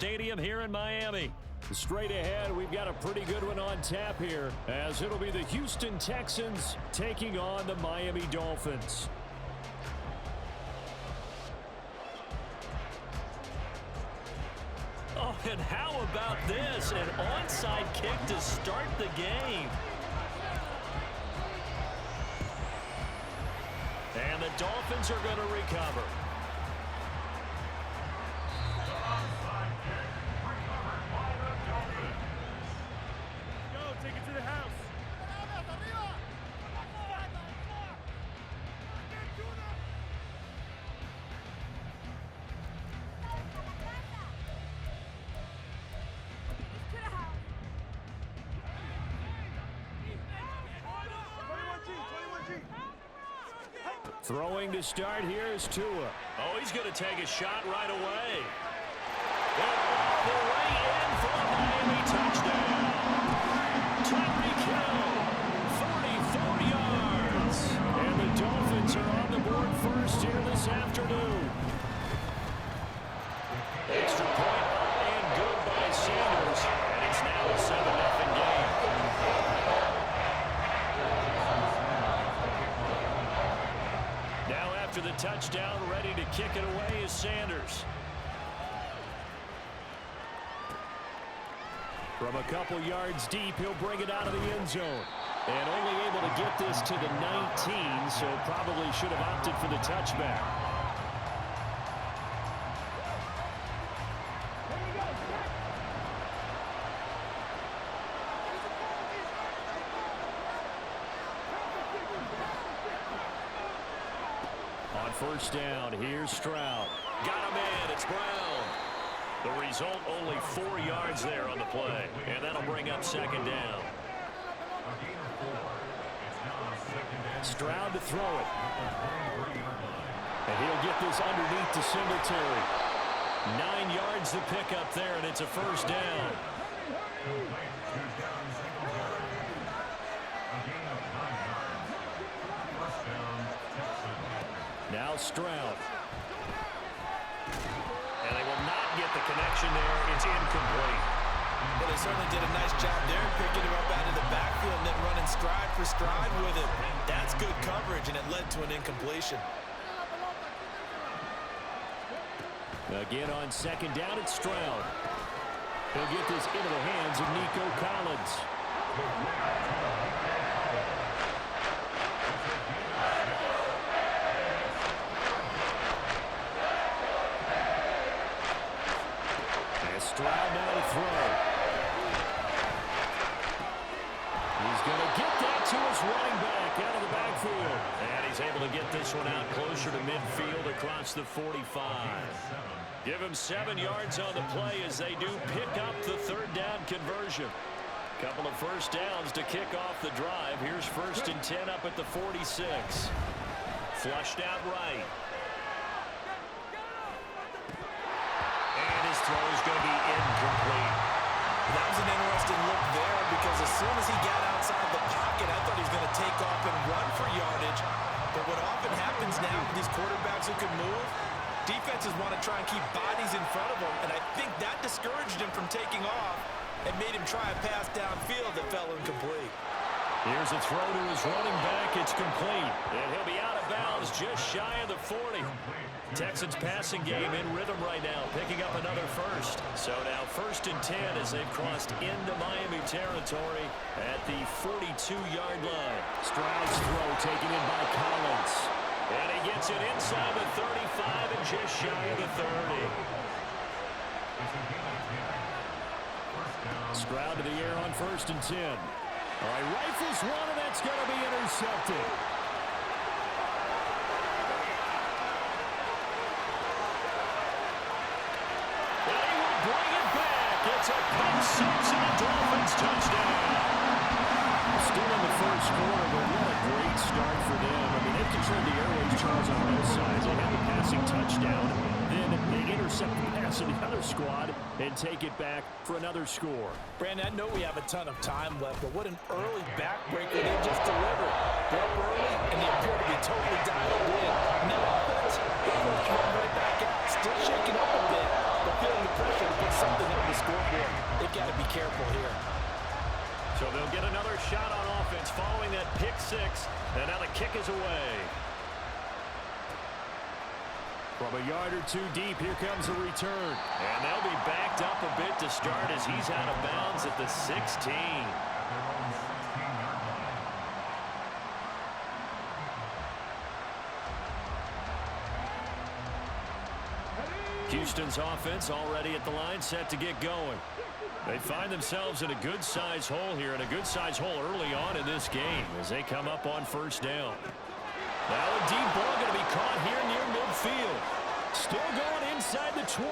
Stadium here in Miami. Straight ahead, we've got a pretty good one on tap here, as it'll be the Houston Texans taking on the Miami Dolphins. Oh, and how about this? An onside kick to start the game. And the Dolphins are going to recover. Take it to the house. Throwing to start here is Tua. Oh, he's going to take a shot right away. All the way in for a Miami touchdown. Tyreek Hill, 44 yards. And the Dolphins are on the board first here this afternoon. Extra point up and good by Sanders. And it's now a 7-0 game. Now after the touchdown, ready to kick it away is Sanders. From a couple yards deep, he'll bring it out of the end zone. And only able to get this to the 19, so probably should have opted for the touchback. On first down, here's Stroud. Got him in, it's Brown. The result, only 4 yards there on the play. And that'll bring up second down. Stroud to throw it. And he'll get this underneath to Singletary. 9 yards to pick up there, and it's a first down. Now Stroud. And they will not get the connection there. It's incomplete. Well, they certainly did a nice job there, picking him up out of the backfield and then running stride for stride with it. That's good coverage, and it led to an incompletion. Again on second down, it's Stroud. He'll get this into the hands of Nico Collins. Stroud now to throw. He's going to get that to his running back out of the backfield. And he's able to get this one out closer to midfield across the 45. Give him 7 yards on the play as they do pick up the third down conversion. Couple of first downs to kick off the drive. Here's 1st and 10 up at the 46. Flushed out right. Throw is going to be incomplete. That was an interesting look there because as soon as he got outside the pocket, I thought he was going to take off and run for yardage. But what often happens now with these quarterbacks who can move, defenses want to try and keep bodies in front of them, and I think that discouraged him from taking off and made him try a pass downfield that fell incomplete. Here's a throw to his running back. It's complete. And he'll be out of bounds just shy of the 40. Texans passing game in rhythm right now, picking up another first. So now 1st and 10 as they've crossed into Miami territory at the 42-yard line. Stroud's throw taken in by Collins. And he gets it inside the 35 and just shy of the 30. Stroud to the air on 1st and 10. All right, rifles one, and that's going to be intercepted. It's a pick six and a Dolphins touchdown. Still in the first quarter, but what a great start for them. I mean, they've controlled the airways, Charles, on both sides. They have the passing touchdown. Then they intercept the pass of the other squad and take it back for another score. Brandon, I know we have a ton of time left, but what an early backbreaker they just delivered. They're up early, and they appear to be totally dialed in. Now offense, the first run right back out, still shaking up a bit, but feeling the pressure to put something careful here. So they'll get another shot on offense following that pick six. And now the kick is away. From a yard or two deep, here comes a return. And they'll be backed up a bit to start as he's out of bounds at the 16. Houston's offense already at the line, set to get going. They find themselves in a good-sized hole here, and a good-sized hole early on in this game as they come up on first down. Now a deep ball going to be caught here near midfield. Still going inside the 20.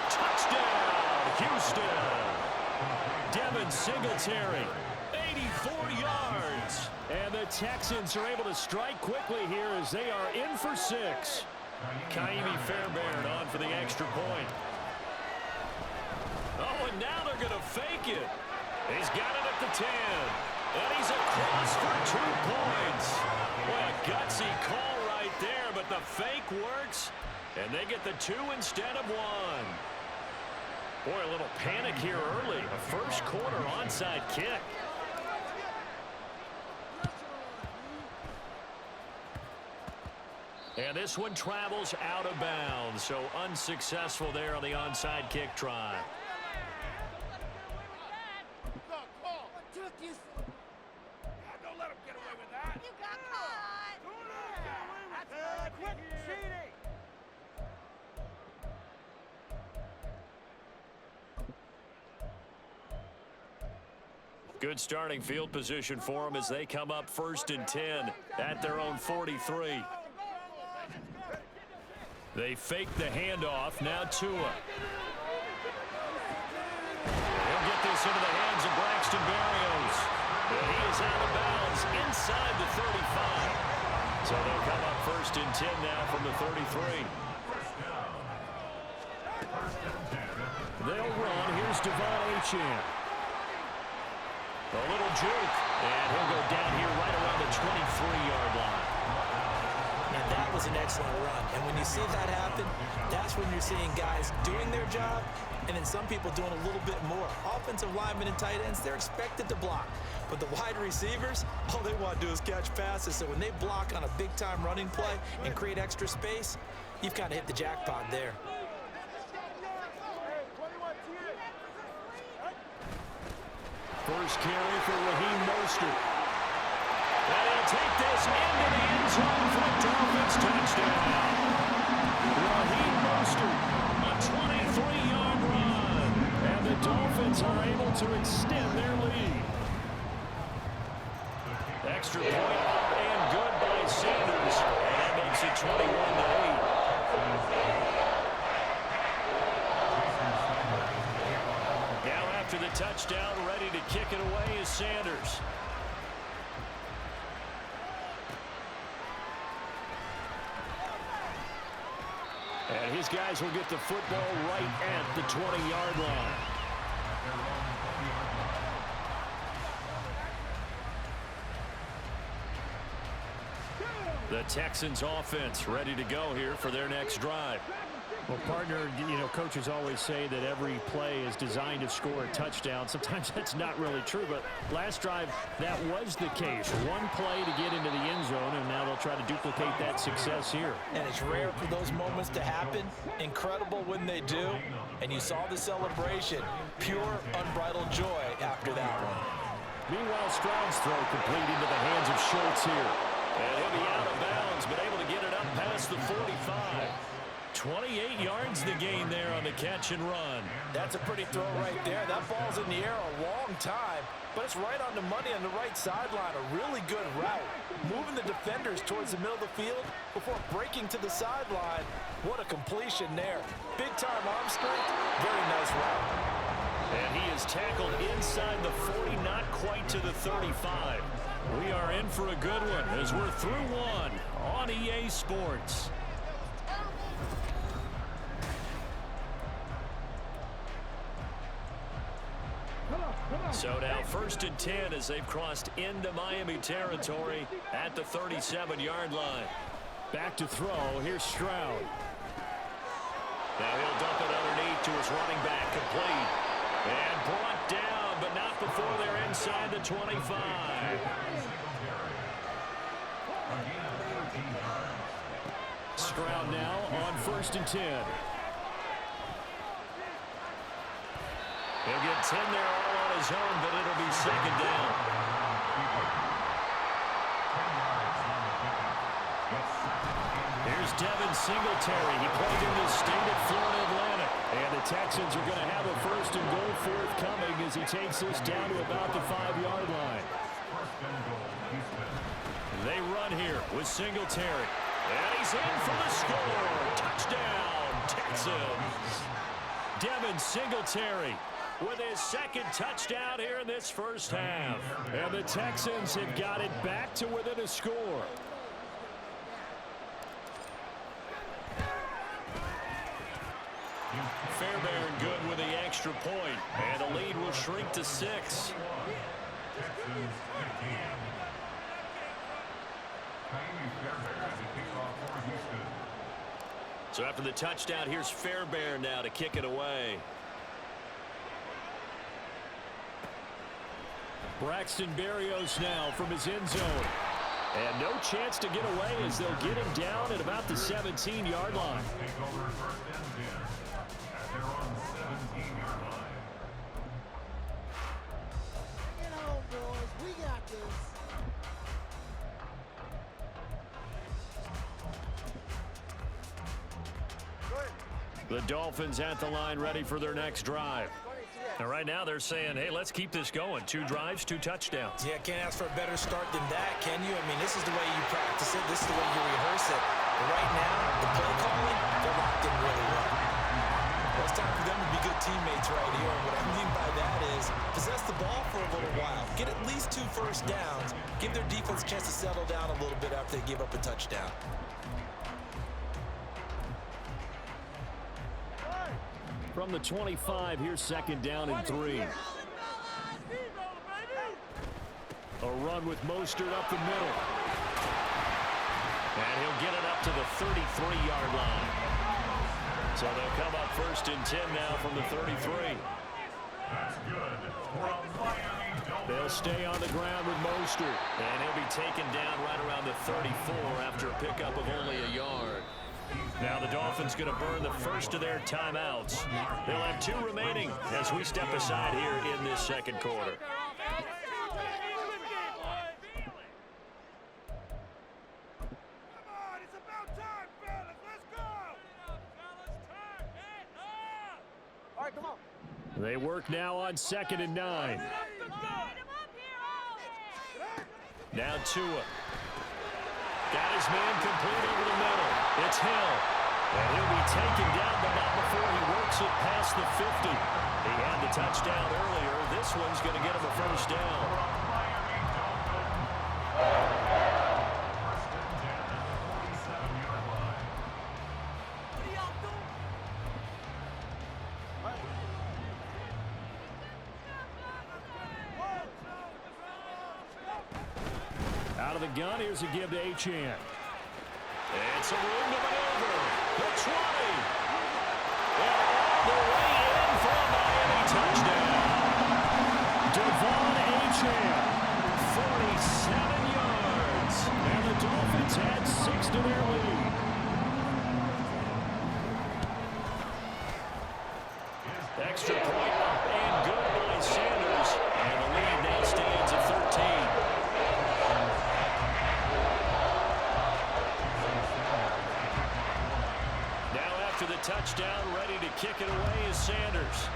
Touchdown, Houston. Devin Singletary, 84 yards. And the Texans are able to strike quickly here as they are in for 6. Kaimi Fairbairn on for the extra point. Oh, and now they're going to fake it. He's got it at the 10. And he's across for 2 points. Well, a gutsy call right there, but the fake works. And they get the 2 instead of 1. Boy, a little panic here early. A first quarter onside kick. And this one travels out of bounds, so unsuccessful there on the onside kick try. Don't let him get away with that. You got caught. That's quick cheating. Good starting field position for them as they come up 1st and 10 at their own 43. They fake the handoff. Now Tua. He'll get this into the hands of Braxton Berrios. And he is out of bounds inside the 35. So they'll come up 1st and 10 now from the 33. They'll run. Here's Devon Achane. A little juke. And he'll go down here right around the 23-yard line. And that was an excellent run. And when you see that happen, that's when you're seeing guys doing their job and then some people doing a little bit more. Offensive linemen and tight ends, they're expected to block. But the wide receivers, all they want to do is catch passes. So when they block on a big-time running play and create extra space, you've kind of hit the jackpot there. First carry for Raheem Mostert. And he'll take this into the end zone for a Dolphins touchdown. Raheem Mostert, a 23-yard run. And the Dolphins are able to extend their lead. Extra point up and good by Sanders. And that makes it 21-8. Now after the touchdown, ready to kick it away is Sanders. And his guys will get the football right at the 20-yard line. The Texans offense ready to go here for their next drive. Well, partner, coaches always say that every play is designed to score a touchdown. Sometimes that's not really true, but last drive, that was the case. One play to get into the end zone, and now they'll try to duplicate that success here. And it's rare for those moments to happen. Incredible when they do. And you saw the celebration. Pure, unbridled joy after that one. Meanwhile, Stroud's throw complete into the hands of Schultz here. And he'll be out of bounds, but able to get it up past the 45. 28 yards the gain there on the catch and run. That's a pretty throw right there. That ball's in the air a long time, but it's right on the money on the right sideline. A really good route. Moving the defenders towards the middle of the field before breaking to the sideline. What a completion there. Big-time arm strength. Very nice route. And he is tackled inside the 40, not quite to the 35. We are in for a good one as we're through one on EA Sports. So now 1st and 10 as they've crossed into Miami territory at the 37-yard line. Back to throw. Here's Stroud. Now he'll dump it underneath to his running back, complete. And brought the 25. Stroud now on 1st and 10. He'll get 10 there all on his own, but it'll be 2nd down. Here's Devin Singletary. He played in the state of Florida Atlantic. And the Texans are going to have a 1st and goal forthcoming as he takes this down to about the 5-yard line. They run here with Singletary. And he's in for the score. Touchdown, Texans. Devin Singletary with his 2nd touchdown here in this first half. And the Texans have got it back to within a score. Fairbairn good with the extra point. And the lead will shrink to 6. So after the touchdown, here's Fairbairn now to kick it away. Braxton Berrios now from his end zone. And no chance to get away as they'll get him down at about the 17-yard line. Get home, boys. We got this. The Dolphins at the line ready for their next drive. Now, right now they're saying, hey, let's keep this going. 2 drives, 2 touchdowns. Yeah, can't ask for a better start than that, can you? I mean, this is the way you practice it. This is the way you rehearse it. But right now, the play calling, they're locked in really well. Well, it's time for them to be good teammates right here. And what I mean by that is possess the ball for a little while. Get at least 2 first downs. Give their defense a chance to settle down a little bit after they give up a touchdown. From the 25, here's 2nd down and 3. A run with Mostert up the middle. And he'll get it up to the 33-yard line. So they'll come up 1st and 10 now from the 33. That's good. They'll stay on the ground with Mostert. And he'll be taken down right around the 34 after a pickup of only a yard. Now the Dolphins going to burn the first of their timeouts. They'll have 2 remaining as we step aside here in this 2nd quarter. They work now on 2nd and 9. Now Tua. Got his man complete over the middle. It's Hill. And he'll be taken down, but not before he works it past the 50. He had the touchdown earlier. This one's going to get him a 1st down. Out of the gun, here's a give to Achane. It's a room to maneuver. The 20. And all the way in for a Miami touchdown. Devon Achane, 47 yards. and the Dolphins add 6 to their lead. Extra point up and good by Sanders. And the lead now stands at 13. To the touchdown, ready to kick it away is Sanders.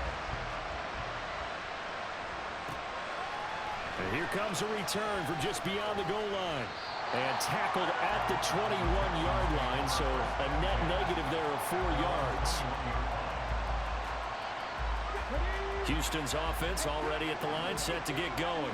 And here comes a return from just beyond the goal line. And tackled at the 21-yard line, so a net negative there of 4 yards. Houston's offense already at the line, set to get going.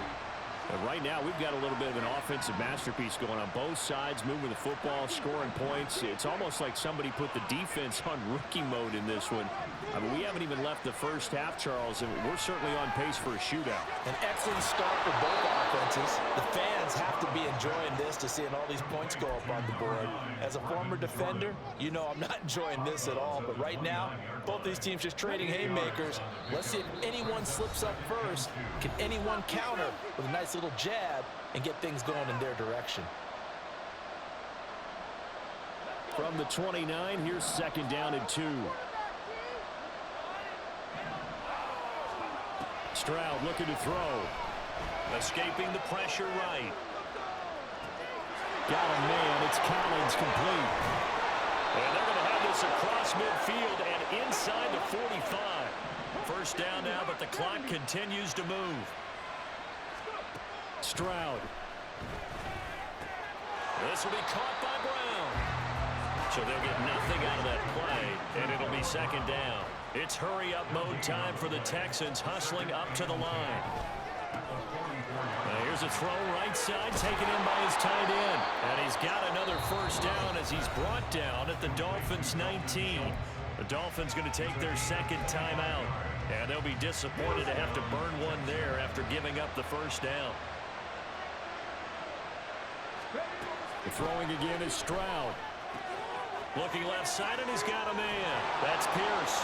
And right now, we've got a little bit of an offensive masterpiece going on both sides, moving the football, scoring points. It's almost like somebody put the defense on rookie mode in this one. I mean, we haven't even left the first half, Charles, and we're certainly on pace for a shootout. An excellent start for both offenses. The fans have to be enjoying this to seeing all these points go up on the board. As a former defender, you know I'm not enjoying this at all. But right now, both these teams just trading haymakers. Let's see if anyone slips up first. Can anyone counter with a nice little jab and get things going in their direction? From the 29, here's 2nd down and 2. Stroud looking to throw. Escaping the pressure right. Got a man. It's Collins, complete. And they're going to have this across midfield and inside the 45. First down now, but the clock continues to move. Stroud. This will be caught by Brown. So they'll get nothing out of that play, and it'll be 2nd down. It's hurry-up mode time for the Texans, hustling up to the line. Now here's a throw right side, taken in by his tight end. And he's got another first down as he's brought down at the Dolphins' 19. The Dolphins going to take their 2nd timeout. And they'll be disappointed to have to burn one there after giving up the first down. The throwing again is Stroud. Looking left side, and he's got a man. That's Pierce.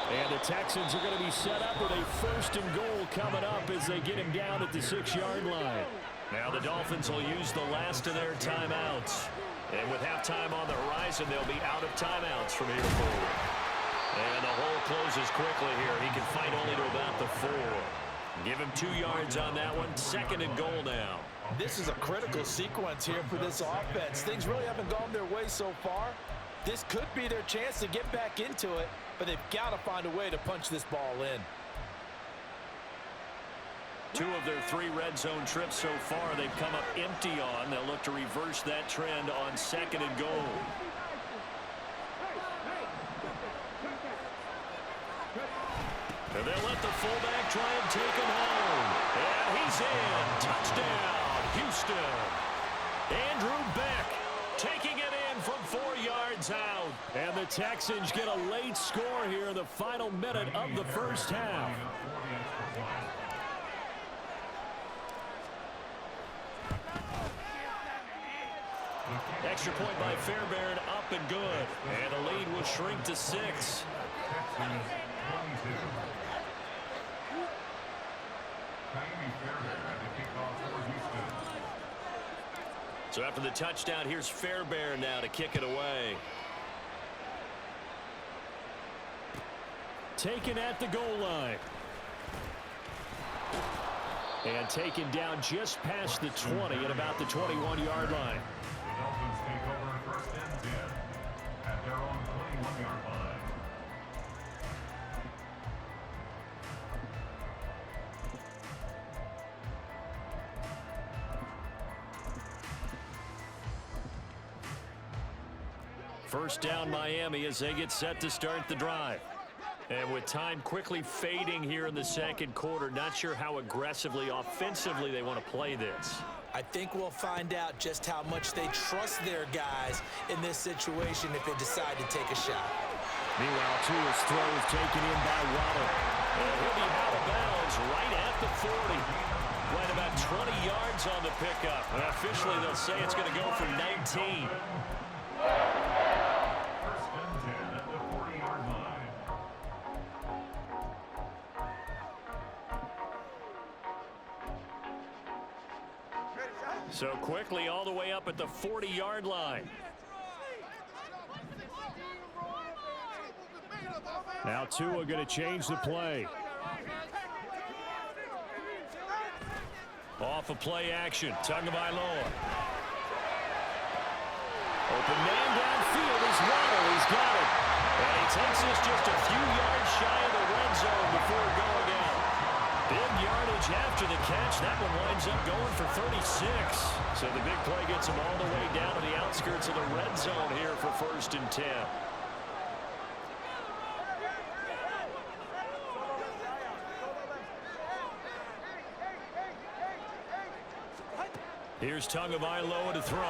And the Texans are going to be set up with a 1st and goal coming up as they get him down at the 6-yard line. Now the Dolphins will use the last of their timeouts. And with halftime on the horizon, they'll be out of timeouts from here forward. And the hole closes quickly here. He can fight only to about the 4. Give him 2 yards on that one. 2nd and goal now. This is a critical sequence here for this offense. Things really haven't gone their way so far. This could be their chance to get back into it, but they've got to find a way to punch this ball in. 2 of their 3 red zone trips so far they've come up empty on. They'll look to reverse that trend on 2nd and goal. And they'll let the fullback try and take him home. And he's in. Touchdown, Houston. Andrew Beck taking it in from 4 yards out. And the Texans get a late score here in the final minute of the first half. Extra point by Fairbairn, up and good. And the lead will shrink to 6. So after the touchdown, here's Fairbairn now to kick it away. Taken at the goal line. And taken down just past the 20 at about the 21-yard line. The Dolphins take over 1st and 10 at their own 21-yard line. First down Miami as they get set to start the drive. And with time quickly fading here in the 2nd quarter, not sure how aggressively, offensively they want to play this. I think we'll find out just how much they trust their guys in this situation if they decide to take a shot. Meanwhile, Tua's throw is taken in by Waddle. And he'll be out of bounds right at the 40. Right about 20 yards on the pickup. And officially, they'll say it's going to go for 19. 1st and 10 at the 40-yard line. So quickly all the way up at the 40-yard line. Now Tua going to change the play. Off of play action. Tagovailoa. Open man downfield is Waddle. He's got it. And he takes this just a few yards shy of the red zone before going out. Big yardage after the catch. That one winds up going for 36. So the big play gets him all the way down to the outskirts of the red zone here for 1st and 10. Here's Tagovailoa to throw.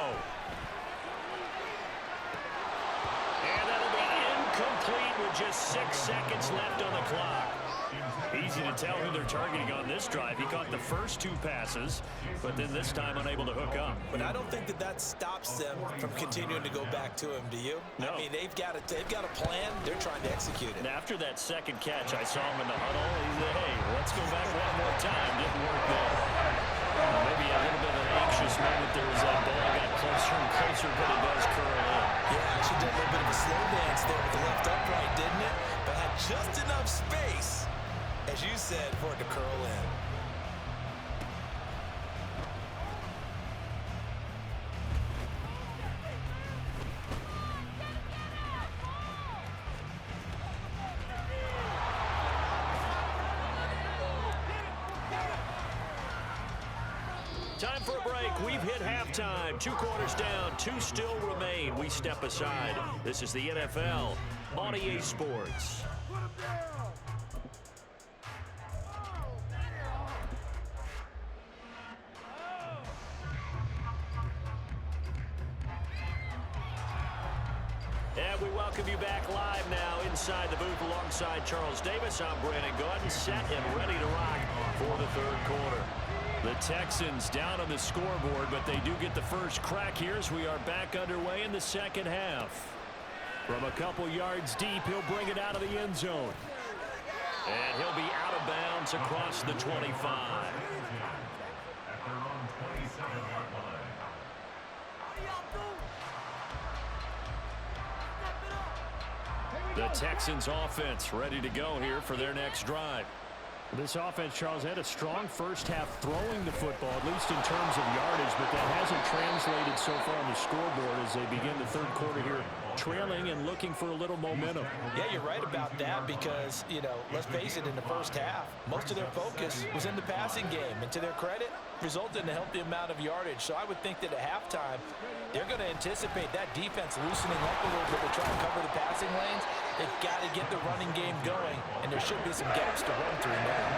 And that'll be incomplete with just 6 seconds left on the clock. Easy to tell who they're targeting on this drive. He caught the first 2 passes, but then this time unable to hook up. But I don't think that stops them from continuing to go back to him, do you? No. I mean, they've got a plan. They're trying to execute it. And after that second catch, I saw him in the huddle. He said, hey, let's go back one more time. Didn't work there. Maybe a little bit of an anxious moment there as that ball got closer and closer, but it does curl in. Yeah, actually did a little bit of a slow dance there with the left upright, didn't it? But had just enough space, as you said, for it to curl in. Time for a break. We've hit halftime. 2 quarters down. 2 still remain. We step aside. This is the NFL on EA Sports. And we welcome you back live now inside the booth alongside Charles Davis. I'm Brandon Gaudin, set and ready to rock for the 3rd quarter. The Texans down on the scoreboard, but they do get the first crack here as we are back underway in the 2nd half. From a couple yards deep, he'll bring it out of the end zone. And he'll be out of bounds across the 25. At their own 27-yard line. The Texans offense ready to go here for their next drive. This offense, Charles, had a strong first half throwing the football, at least in terms of yardage, but that hasn't translated so far on the scoreboard as they begin the 3rd quarter here, trailing and looking for a little momentum. Yeah, you're right about that because, you know, let's face it, in the first half, most of their focus was in the passing game. And to their credit, resulted in a healthy amount of yardage. So I would think that at halftime, they're going to anticipate that defense loosening up a little bit to try and cover the passing lanes. They've got to get the running game going, and there should be some gaps to run through now.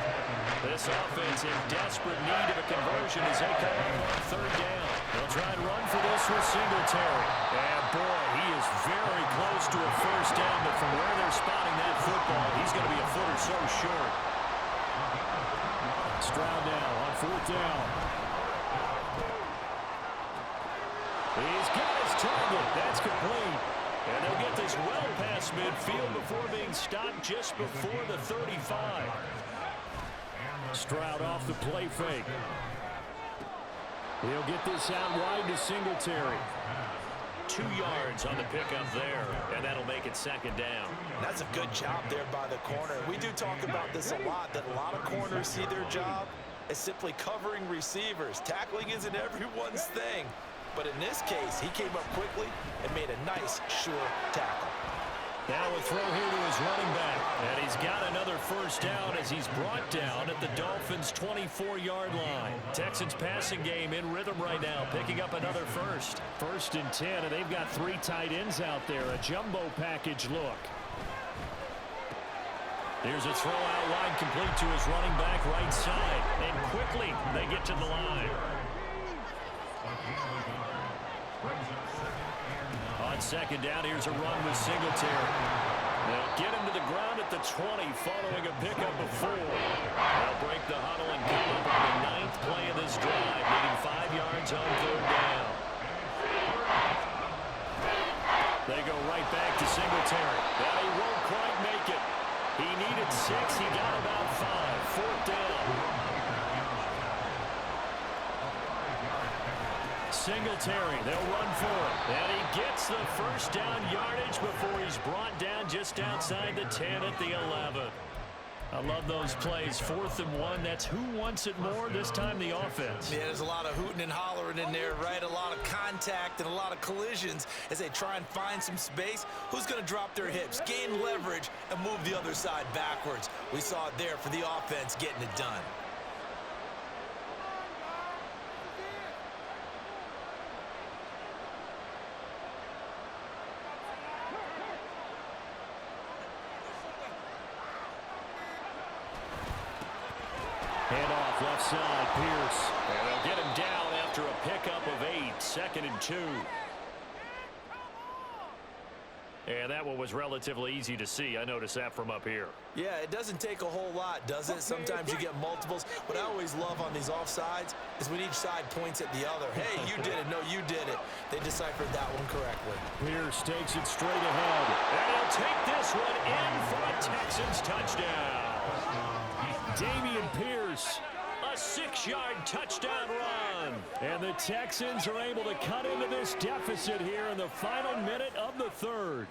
This offense in desperate need of a conversion as they come up on 3rd down. They'll try and run for this with Singletary. And boy, he is very close to a first down, but from where they're spotting that football, he's going to be a foot or so short. Stroud now on 4th down. He's got his target. That's complete. And they'll get this well past midfield before being stopped just before the 35. Stroud off the play fake. He'll get this out wide to Singletary. 2 yards on the pickup there, and that'll make it 2nd down. That's a good job there by the corner. We do talk about this a lot, that a lot of corners see their job as simply covering receivers. Tackling isn't everyone's thing. But in this case, he came up quickly and made a nice, sure tackle. Now a throw here to his running back. And he's got another first down as he's brought down at the Dolphins' 24-yard line. Texans passing game in rhythm right now, picking up another first. 1st and 10, and they've got 3 tight ends out there. A jumbo package look. Here's a throw out wide, complete to his running back right side. And quickly, they get to the line. On 2nd down, here's a run with Singletary. They'll get him to the ground at the 20 following a pickup of 4. They'll break the huddle and come up on the 9th play of this drive, needing 5 yards on 3rd down. They go right back to Singletary. But he won't quite make it. He needed 6. He got about 5. 4th down. Singletary, they'll run for it. And he gets the first down yardage before he's brought down just outside the 10 at the 11. I love those plays. 4th and 1. That's who wants it more, this time the offense. Yeah, there's a lot of hooting and hollering in there, right? A lot of contact and a lot of collisions as they try and find some space. Who's going to drop their hips, gain leverage, and move the other side backwards? We saw it there for the offense getting it done. Hand off left side, Pierce. And they'll get him down after a pickup of 8, 2nd and 2. And that one was relatively easy to see. I noticed that from up here. Yeah, it doesn't take a whole lot, does it? Sometimes you get multiples. What I always love on these offsides is when each side points at the other. Hey, you did it. No, you did it. They deciphered that one correctly. Pierce takes it straight ahead. And he'll take this one in for a Texans touchdown. Damian Pierce. A 6-yard touchdown run. And the Texans are able to cut into this deficit here in the final minute of the 3rd.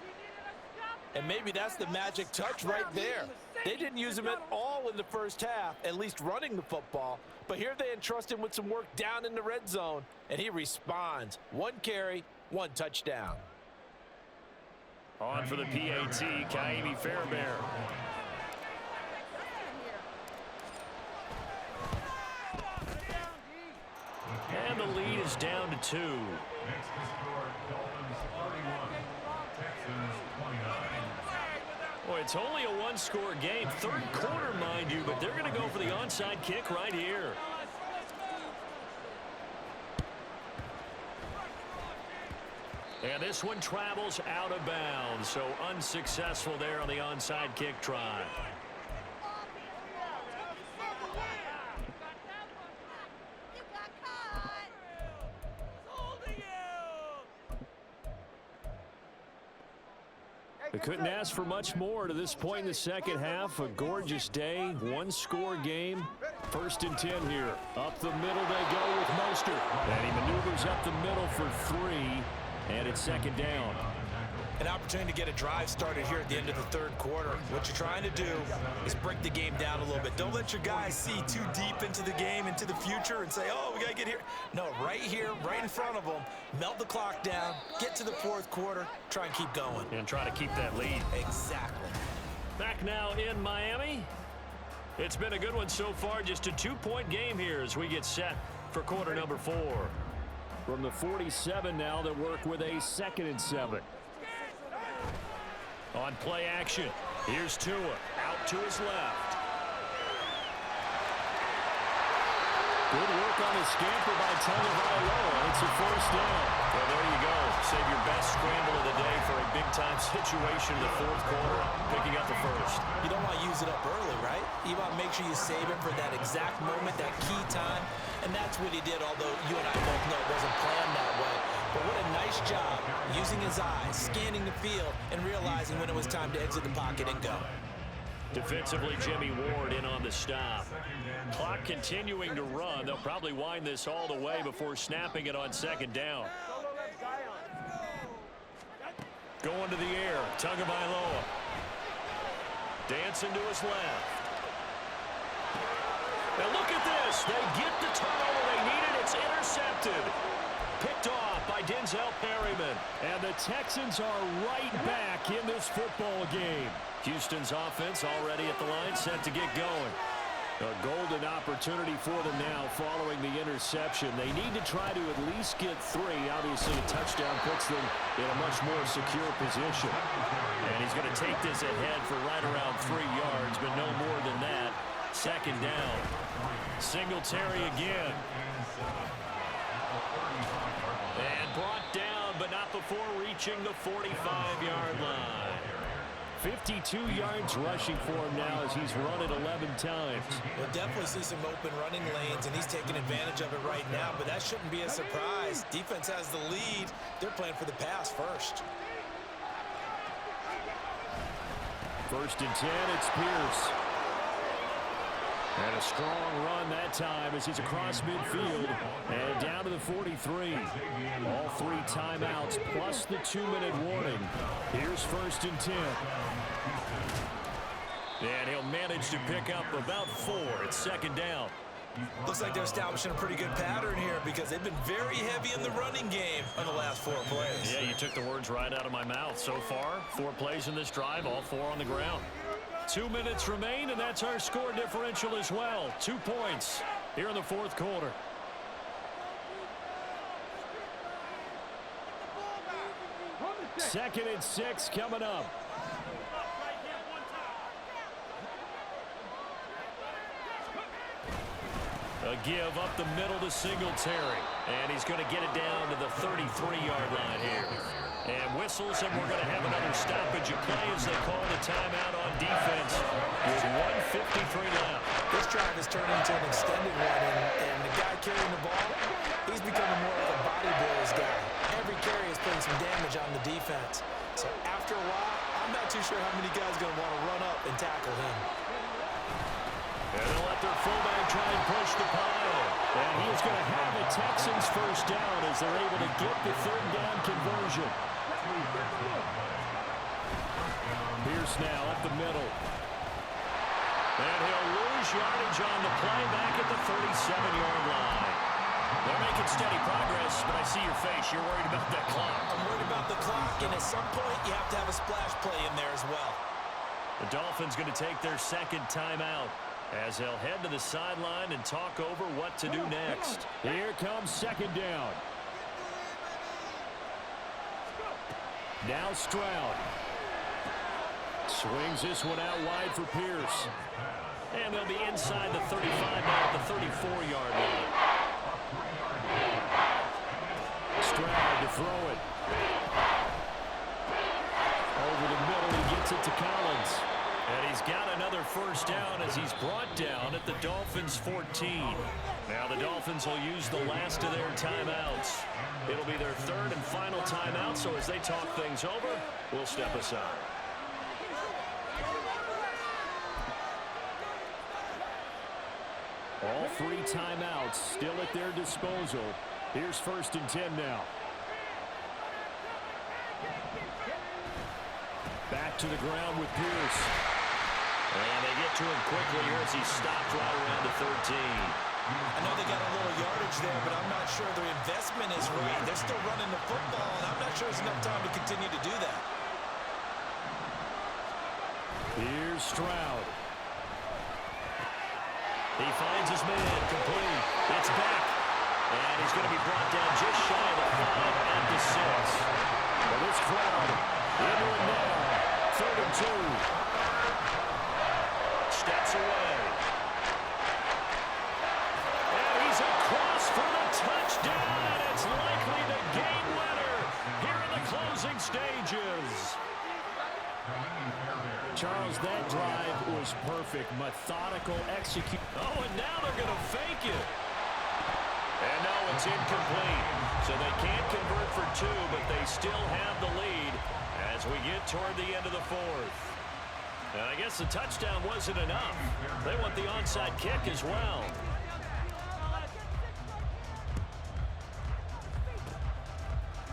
And maybe that's the magic touch right there. They didn't use him at all in the first half, at least running the football. But here they entrust him with some work down in the red zone, and he responds. 1 carry, 1 touchdown. On for the PAT, Kaimi Fairbairn. And the lead is down to 2. Next to score, Dolphins 31, Texans 29. Boy, it's only a 1-score game. 3rd quarter, mind you, but they're going to go for the onside kick right here. And this one travels out of bounds, so unsuccessful there on the onside kick try. They couldn't ask for much more to this point in the second half. A gorgeous day, 1-score game. 1st and 10 here. Up the middle they go with Mostert. And he maneuvers up the middle for 3. And it's 2nd down. An opportunity to get a drive started here at the end of the 3rd quarter. What you're trying to do is break the game down a little bit. Don't let your guys see too deep into the game, into the future, and say, oh, we got to get here. No, right here, right in front of them, melt the clock down, get to the 4th quarter, try and keep going. And try to keep that lead. Exactly. Back now in Miami. It's been a good one so far. Just a 2-point game here as we get set for quarter number 4. From the 47 now, they work with a 2nd and 7. On play action, here's Tua out to his left. Good work on the scamper by TellyOLock. It's a 1st down. Well, there you go. Save your best scramble of the day for a big-time situation in the 4th quarter, picking up the 1st. You don't want to use it up early, right? You want to make sure you save it for that exact moment, that key time. And that's what he did, although you and I both know it wasn't planned that way. But what a nice job using his eyes, scanning the field, and realizing when it was time to exit the pocket and go. Defensively, Jimmy Ward in on the stop. Clock continuing to run. They'll probably wind this all the way before snapping it on 2nd down. Going to the air, Tagovailoa. Dancing to his left. Now look at this. They get the turnover they needed. It's intercepted. Picked off by Denzel Perryman. And the Texans are right back in this football game. Houston's offense already at the line, set to get going. A golden opportunity for them now following the interception. They need to try to at least get 3. Obviously, a touchdown puts them in a much more secure position. And he's going to take this ahead for right around 3 yards, but no more than that. 2nd down. Singletary again. And brought down, but not before reaching the 45-yard line. 52 yards rushing for him now as he's run it 11 times. We'll definitely see some open running lanes, and he's taking advantage of it right now, but that shouldn't be a surprise. Defense has the lead. They're playing for the pass first. 1st and 10, it's Pierce. And a strong run that time as he's across midfield and down to the 43. All 3 timeouts plus the 2-minute warning. Here's 1st and 10. And he'll manage to pick up about 4. It's 2nd down. Looks like they're establishing a pretty good pattern here because they've been very heavy in the running game on the last 4 plays. Yeah, you took the words right out of my mouth. So far, 4 plays in this drive, all 4 on the ground. 2 minutes remain, and that's our score differential as well. 2 points here in the 4th quarter. Second and 6 coming up. A give up the middle to Singletary. And he's going to get it down to the 33-yard line here. And whistles, and we're going to have another stoppage of play as they call the timeout on defense with 1:53 left. This drive is turning into an extended one, and the guy carrying the ball, he's becoming more like a body blows guy. Every carry is putting some damage on the defense. So after a while, I'm not too sure how many guys are going to want to run up and tackle him. And they'll let their fullback try and push the pile. And he's going to have a Texans first down as they're able to get the third down conversion. Pierce now up the middle. And he'll lose yardage on the play back at the 37-yard line. They're making steady progress, but I see your face. You're worried about that clock. I'm worried about the clock, and at some point, you have to have a splash play in there as well. The Dolphins going to take their second timeout as they'll head to the sideline and talk over what to do next. Here comes second down. Now Stroud. Swings this one out wide for Pierce. And they'll be inside the 35 now at the 34-yard line. Stroud to throw it. Over the middle, he gets it to Collins. And he's got another first down as he's brought down at the Dolphins' 14. Now the Dolphins will use the last of their timeouts. It'll be their third and final timeout, so as they talk things over, we'll step aside. All three timeouts still at their disposal. Here's 1st and 10 now. Back to the ground with Pierce. And they get to him quickly here as he stopped right around the 13. I know they got a little yardage there, but I'm not sure their investment is right. They're still running the football, and I'm not sure there's enough time to continue to do that. Here's Stroud. He finds his man complete. It's back. And he's going to be brought down just shy of the 5 at the 6. But this crowd into it now. 3rd and 2. Steps away. And he's across for the touchdown. It's likely the game winner here in the closing stages. Charles, that drive was perfect. Methodical execute. Oh, and now they're going to fake it. And no, it's incomplete. So they can't convert for 2, but they still have the lead as we get toward the end of the 4th. And I guess the touchdown wasn't enough. They want the onside kick as well.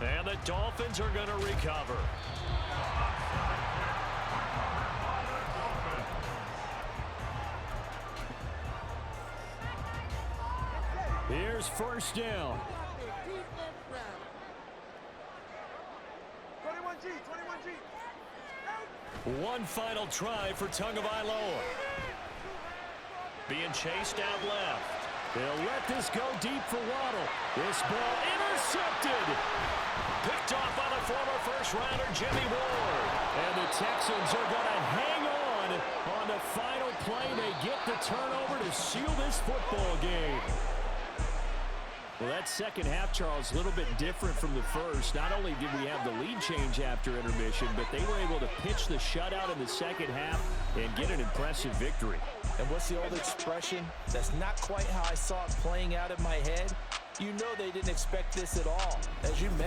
And the Dolphins are going to recover. Here's 1st down. 21G, 21G. One final try for Tagovailoa. Being chased out left. They'll let this go deep for Waddle. This ball intercepted. Picked off by the former first-rounder Jimmy Ward. And the Texans are going to hang on the final play. They get the turnover to seal this football game. Well, that second half, Charles, a little bit different from the first. Not only did we have the lead change after intermission, but they were able to pitch the shutout in the second half and get an impressive victory. And what's the old expression? That's not quite how I saw it playing out in my head. You know they didn't expect this at all. As you mentioned,